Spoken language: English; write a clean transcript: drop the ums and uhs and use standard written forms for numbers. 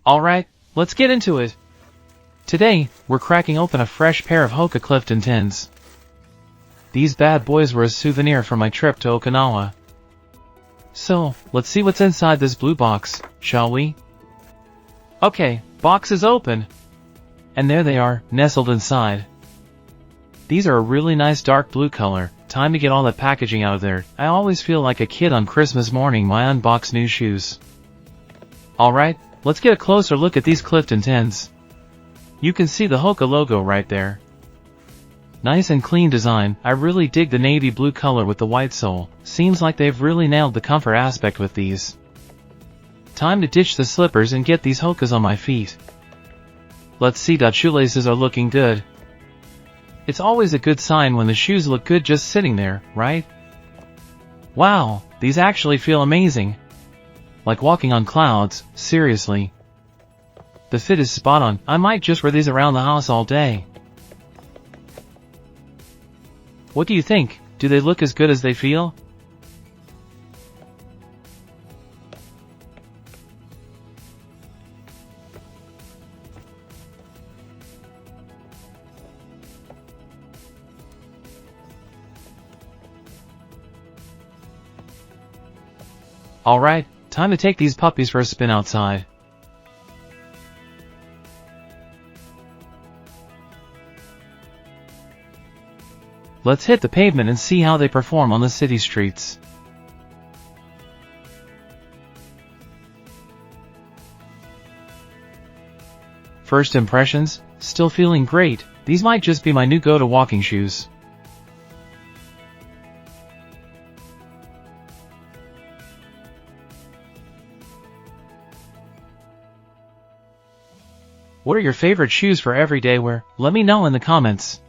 Alright, let's get into it. Today, we're cracking open a fresh pair of HOKA Clifton 10s. These bad boys were a souvenir from my trip to Okinawa. So, let's see what's inside this blue box, shall we? Okay, box is open. And there they are, nestled inside. These are a really nice dark blue color. Time to get all that packaging out of there. I always feel like a kid on Christmas morning when I unbox new shoes. Alright, let's get a closer look at these Clifton 10s. You can see the HOKA logo right there. Nice and clean design. I really dig the navy blue color with the white sole. Seems like they've really nailed the comfort aspect with these. Time to ditch the slippers and get these HOKAs on my feet. Let's see, shoelaces are looking good. It's always a good sign when the shoes look good just sitting there, right? Wow, these actually feel amazing. Like walking on clouds, seriously. The fit is spot on. I might just wear these around the house all day. What do you think? Do they look as good as they feel? Alright, time to take these puppies for a spin outside. Let's hit the pavement and see how they perform on the city streets. First impressions, still feeling great. These might just be my new go-to walking shoes. What are your favorite shoes for everyday wear? Let me know in the comments.